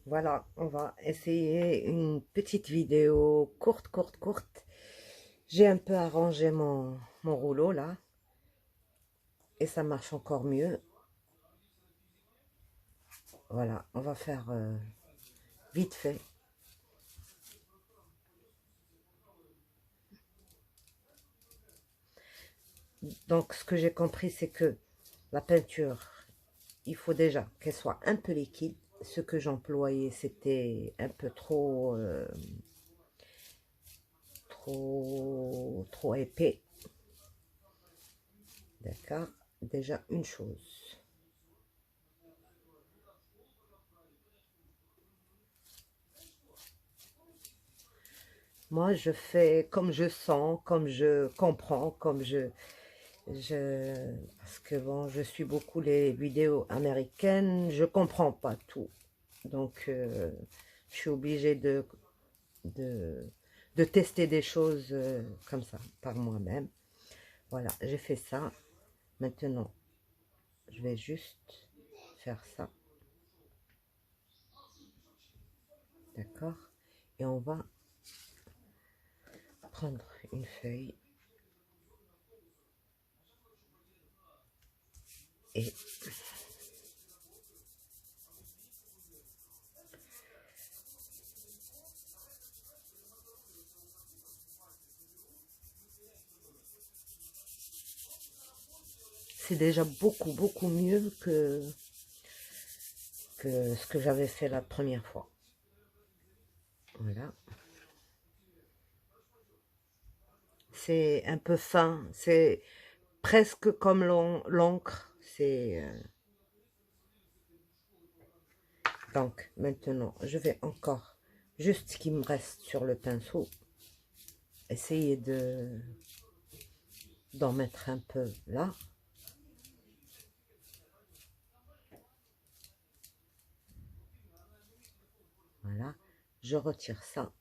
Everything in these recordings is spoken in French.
Voilà, on va essayer une petite vidéo courte. J'ai un peu arrangé mon rouleau là et ça marche encore mieux. Voilà, on va faire vite fait. Donc ce que j'ai compris, c'est que la peinture, il faut déjà qu'elle soit un peu liquide. Ce que j'employais, c'était un peu trop épais. D'accord? Déjà une chose. Moi, je fais comme je sens, comme je comprends, parce que bon, je suis beaucoup les vidéos américaines, je comprends pas tout. Donc, je suis obligée de, de tester des choses comme ça, par moi-même. Voilà, j'ai fait ça. Maintenant, je vais juste faire ça. D'accord? Et on va prendre une feuille et c'est déjà beaucoup mieux que ce que j'avais fait la première fois. Voilà. C'est un peu fin, c'est presque comme l'encre. Donc, maintenant, je vais encore, juste ce qui me reste sur le pinceau, essayer d'en mettre un peu là. Voilà. Je retire ça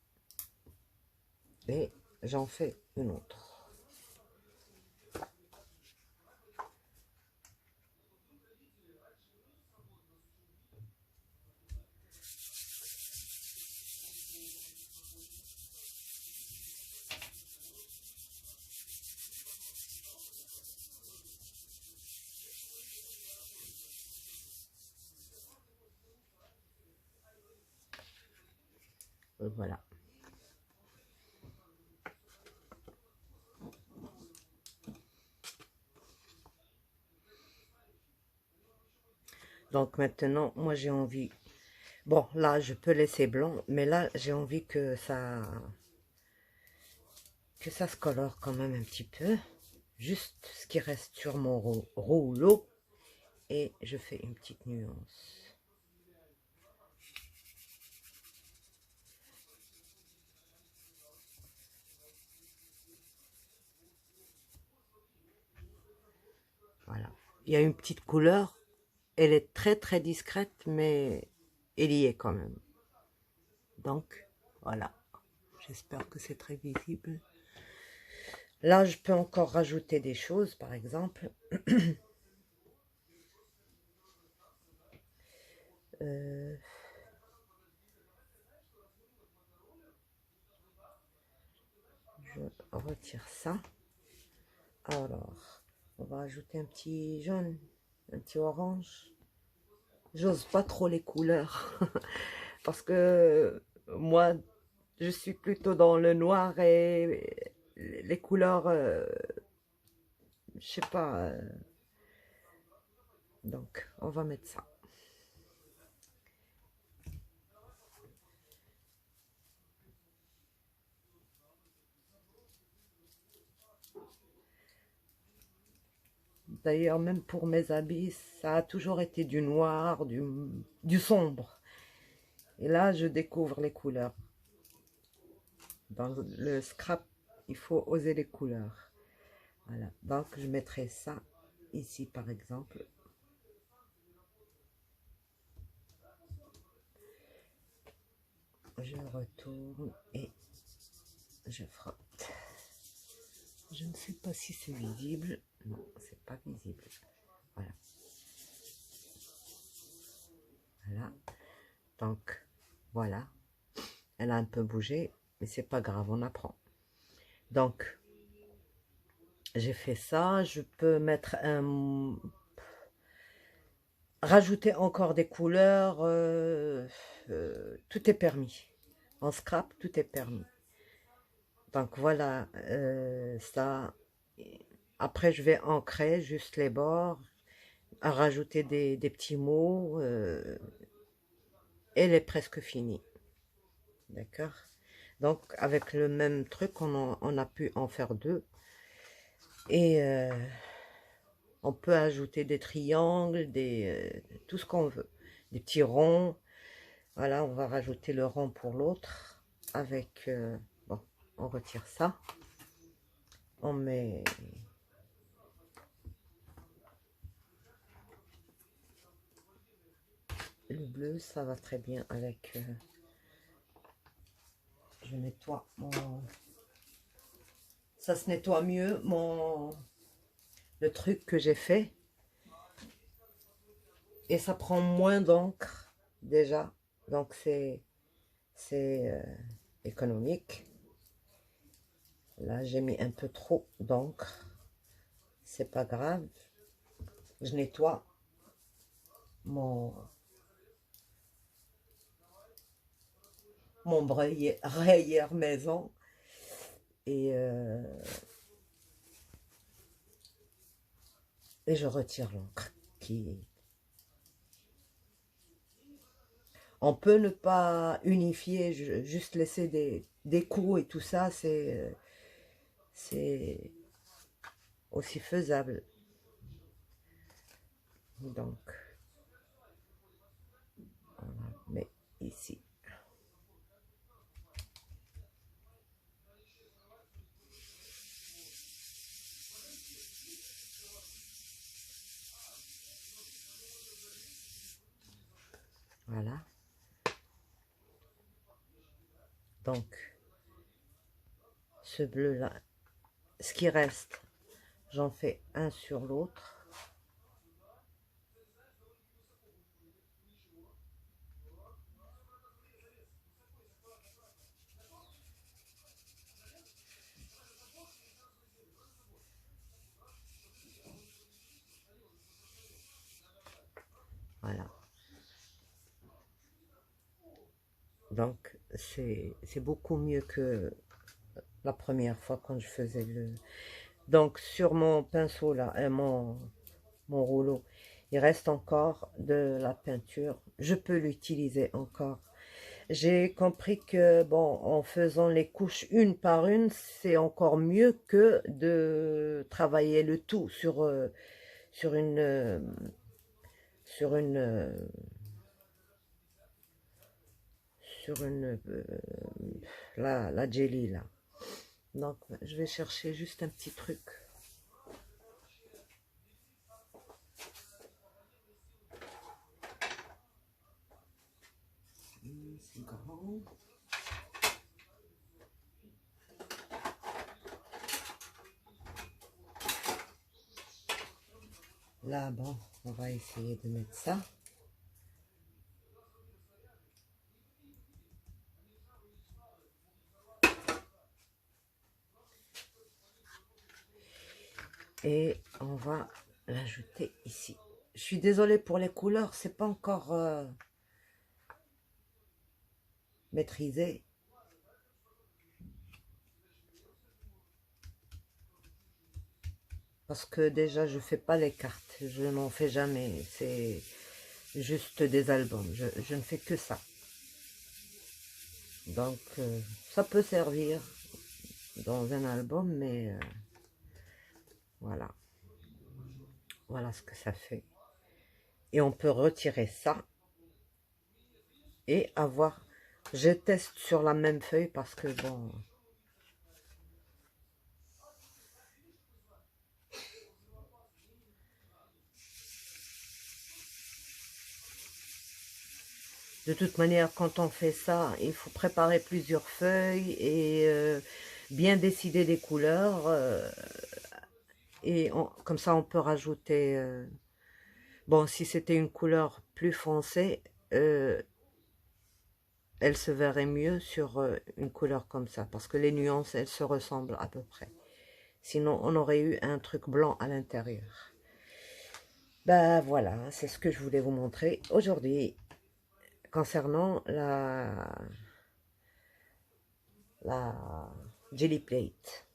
et j'en fais une autre. Voilà. Donc maintenant, moi j'ai envie... Bon, là, je peux laisser blanc, mais là, j'ai envie que ça se colore quand même un petit peu. Juste ce qui reste sur mon rouleau. Et je fais une petite nuance. Voilà. Il y a une petite couleur. Elle est très discrète, mais elle y est quand même. Donc, voilà. J'espère que c'est très visible. Là, je peux encore rajouter des choses, par exemple. Je retire ça. Alors, on va ajouter un petit jaune, un petit orange. J'ose pas trop les couleurs. Parce que moi, je suis plutôt dans le noir et les couleurs, je sais pas. Donc, on va mettre ça. D'ailleurs, même pour mes habits, ça a toujours été du noir, du sombre. Et là, je découvre les couleurs. Dans le scrap, il faut oser les couleurs. Voilà. Donc, je mettrai ça ici, par exemple. Je retourne et je frotte. Je ne sais pas si c'est visible. Non, c'est pas visible. Voilà. Voilà. Donc, Voilà, elle a un peu bougé, mais c'est pas grave, on apprend. Donc, j'ai fait ça. Je peux mettre rajouter encore des couleurs. Tout est permis. En scrap, tout est permis. Donc voilà, ça. Après, je vais ancrer juste les bords, à rajouter des petits mots. Elle est presque finie. D'accord? Donc, avec le même truc, on a pu en faire deux. Et on peut ajouter des triangles, tout ce qu'on veut. Des petits ronds. Voilà, on va rajouter le rond pour l'autre. Avec, bon, on retire ça. On met le bleu, ça va très bien avec... je nettoie mon... Ça se nettoie mieux, le truc que j'ai fait. Et ça prend moins d'encre, déjà. Donc, c'est économique. Là, j'ai mis un peu trop d'encre. C'est pas grave. Je nettoie mon rayeur maison. Et je retire l'encre qui... On peut ne pas unifier, juste laisser des coups et tout ça, c'est aussi faisable. Donc, on met ici. Voilà. Donc, ce bleu-là, ce qui reste, j'en fais un sur l'autre. Voilà. Donc, c'est beaucoup mieux que la première fois quand je faisais le... Donc, sur mon pinceau, là, mon rouleau, il reste encore de la peinture. Je peux l'utiliser encore. J'ai compris que, bon, en faisant les couches une par une, c'est encore mieux que de travailler le tout sur sur une, sur une, la jelly, là. Donc, je vais chercher juste un petit truc. C'est grand. Là, bon, on va essayer de mettre ça. Et on va l'ajouter ici. Je suis désolée pour les couleurs, c'est pas encore maîtrisé. Parce que déjà, je fais pas les cartes. Je n'en fais jamais. C'est juste des albums. Je ne fais que ça. Donc, ça peut servir dans un album, mais voilà. Voilà ce que ça fait. Et on peut retirer ça et avoir... Je teste sur la même feuille parce que, bon... De toute manière, quand on fait ça, il faut préparer plusieurs feuilles et bien décider des couleurs. Comme ça, on peut rajouter... bon, si c'était une couleur plus foncée, elle se verrait mieux sur une couleur comme ça, parce que les nuances, elles se ressemblent à peu près. Sinon, on aurait eu un truc blanc à l'intérieur. Ben voilà, c'est ce que je voulais vous montrer aujourd'hui concernant la Jelly Plate.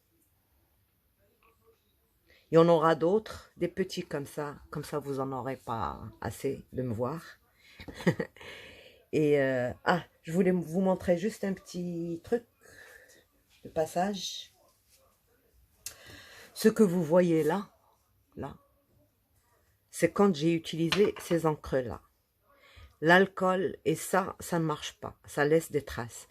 Il y en aura d'autres, des petits comme ça vous en aurez pas assez de me voir. Et je voulais vous montrer juste un petit truc de passage. Ce que vous voyez là, c'est quand j'ai utilisé ces encres-là. L'alcool et ça ne marche pas, ça laisse des traces.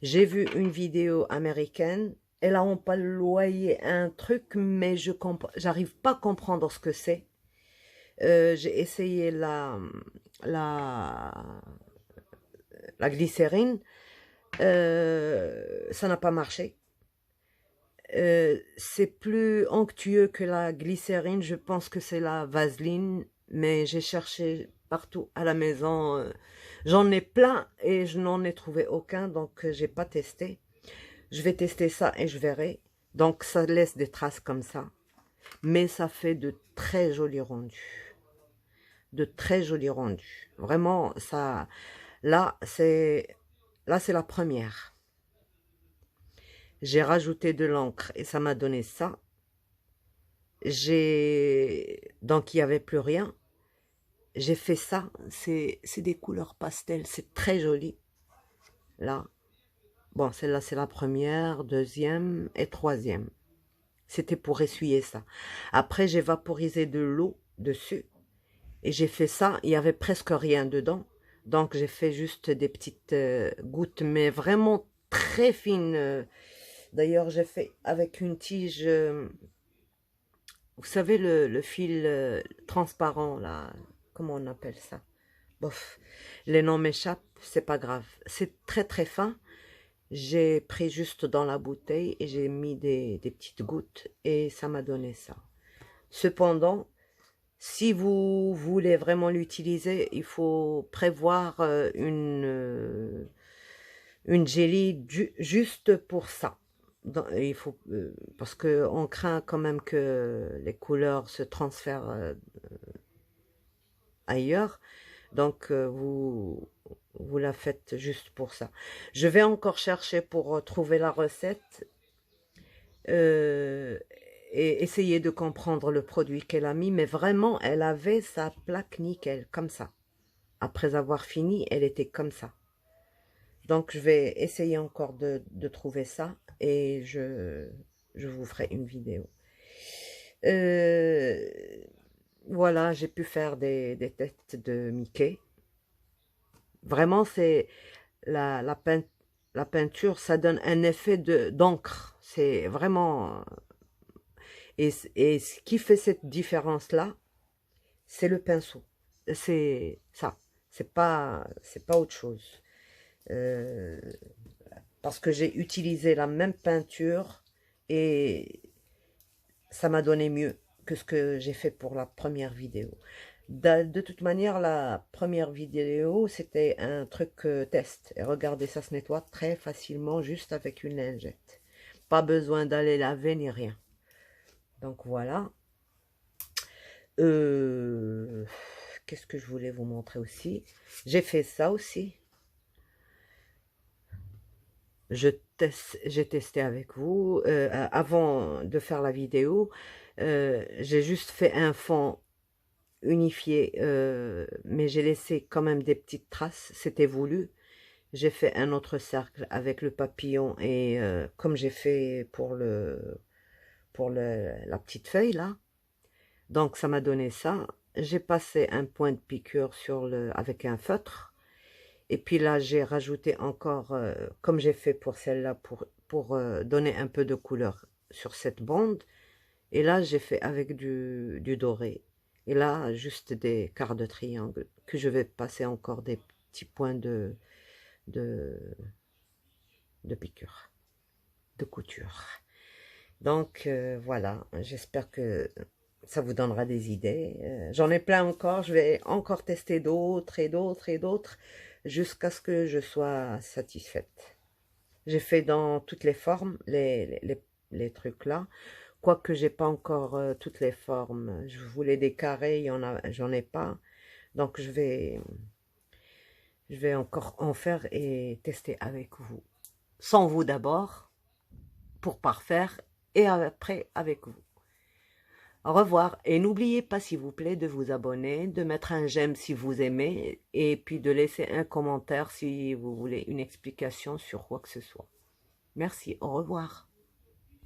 J'ai vu une vidéo américaine, elle a employé un truc, mais j'arrive pas à comprendre ce que c'est. J'ai essayé la glycérine, ça n'a pas marché. C'est plus onctueux que la glycérine, je pense que c'est la vaseline, mais j'ai cherché partout à la maison, j'en ai plein et je n'en ai trouvé aucun, donc j'ai pas testé. Je vais tester ça et je verrai. Donc ça laisse des traces comme ça, mais ça fait de très jolis rendus, de très jolis rendus. Vraiment, ça, là c'est la première. J'ai rajouté de l'encre et ça m'a donné ça. Donc il n'y avait plus rien. J'ai fait ça, c'est des couleurs pastel, c'est très joli. Là, bon, celle-là c'est la première, deuxième et troisième. C'était pour essuyer ça. Après, j'ai vaporisé de l'eau dessus et j'ai fait ça. Il y avait presque rien dedans, donc j'ai fait juste des petites gouttes, mais vraiment très fines. D'ailleurs, j'ai fait avec une tige. Vous savez, le fil transparent, là, comment on appelle ça? Bof, les noms m'échappent, c'est pas grave. C'est très très fin. J'ai pris juste dans la bouteille et j'ai mis des petites gouttes et ça m'a donné ça. Cependant, si vous voulez vraiment l'utiliser, il faut prévoir une jelly juste pour ça. Il faut, parce qu'on craint quand même que les couleurs se transfèrent ailleurs. Donc, vous la faites juste pour ça. Je vais encore chercher pour trouver la recette et essayer de comprendre le produit qu'elle a mis. Mais vraiment, elle avait sa plaque nickel, comme ça. Après avoir fini, elle était comme ça. Donc, je vais essayer encore de trouver ça et je vous ferai une vidéo. Voilà, j'ai pu faire des têtes de Mickey. Vraiment, c'est la peinture, ça donne un effet d'encre. C'est vraiment... Et ce qui fait cette différence-là, c'est le pinceau. C'est ça. C'est pas autre chose. Parce que j'ai utilisé la même peinture et ça m'a donné mieux que ce que j'ai fait pour la première vidéo. De toute manière, la première vidéo, c'était un truc test. Et regardez, ça se nettoie très facilement juste avec une lingette. Pas besoin d'aller laver ni rien. Donc voilà. Qu'est-ce que je voulais vous montrer aussi? J'ai fait ça aussi. J'ai testé avec vous. Avant de faire la vidéo, j'ai juste fait un fond unifié, mais j'ai laissé quand même des petites traces, c'était voulu. J'ai fait un autre cercle avec le papillon et comme j'ai fait pour la petite feuille là, donc ça m'a donné ça. J'ai passé un point de piqûre avec un feutre et puis là j'ai rajouté encore, comme j'ai fait pour celle-là, pour donner un peu de couleur sur cette bande. Et là j'ai fait avec du doré. Et là, juste des quarts de triangle que je vais passer encore des petits points de piqûre, de couture. Donc, voilà, j'espère que ça vous donnera des idées. J'en ai plein encore, je vais encore tester d'autres et d'autres et d'autres. jusqu'à ce que je sois satisfaite. J'ai fait dans toutes les formes, les trucs là. Quoique j'ai pas encore toutes les formes. Je voulais des carrés, j'en ai pas. Donc je vais encore en faire et tester avec vous. Sans vous d'abord, pour parfaire, et après avec vous. Au revoir et n'oubliez pas s'il vous plaît de vous abonner, de mettre un j'aime si vous aimez et puis de laisser un commentaire si vous voulez une explication sur quoi que ce soit. Merci, au revoir.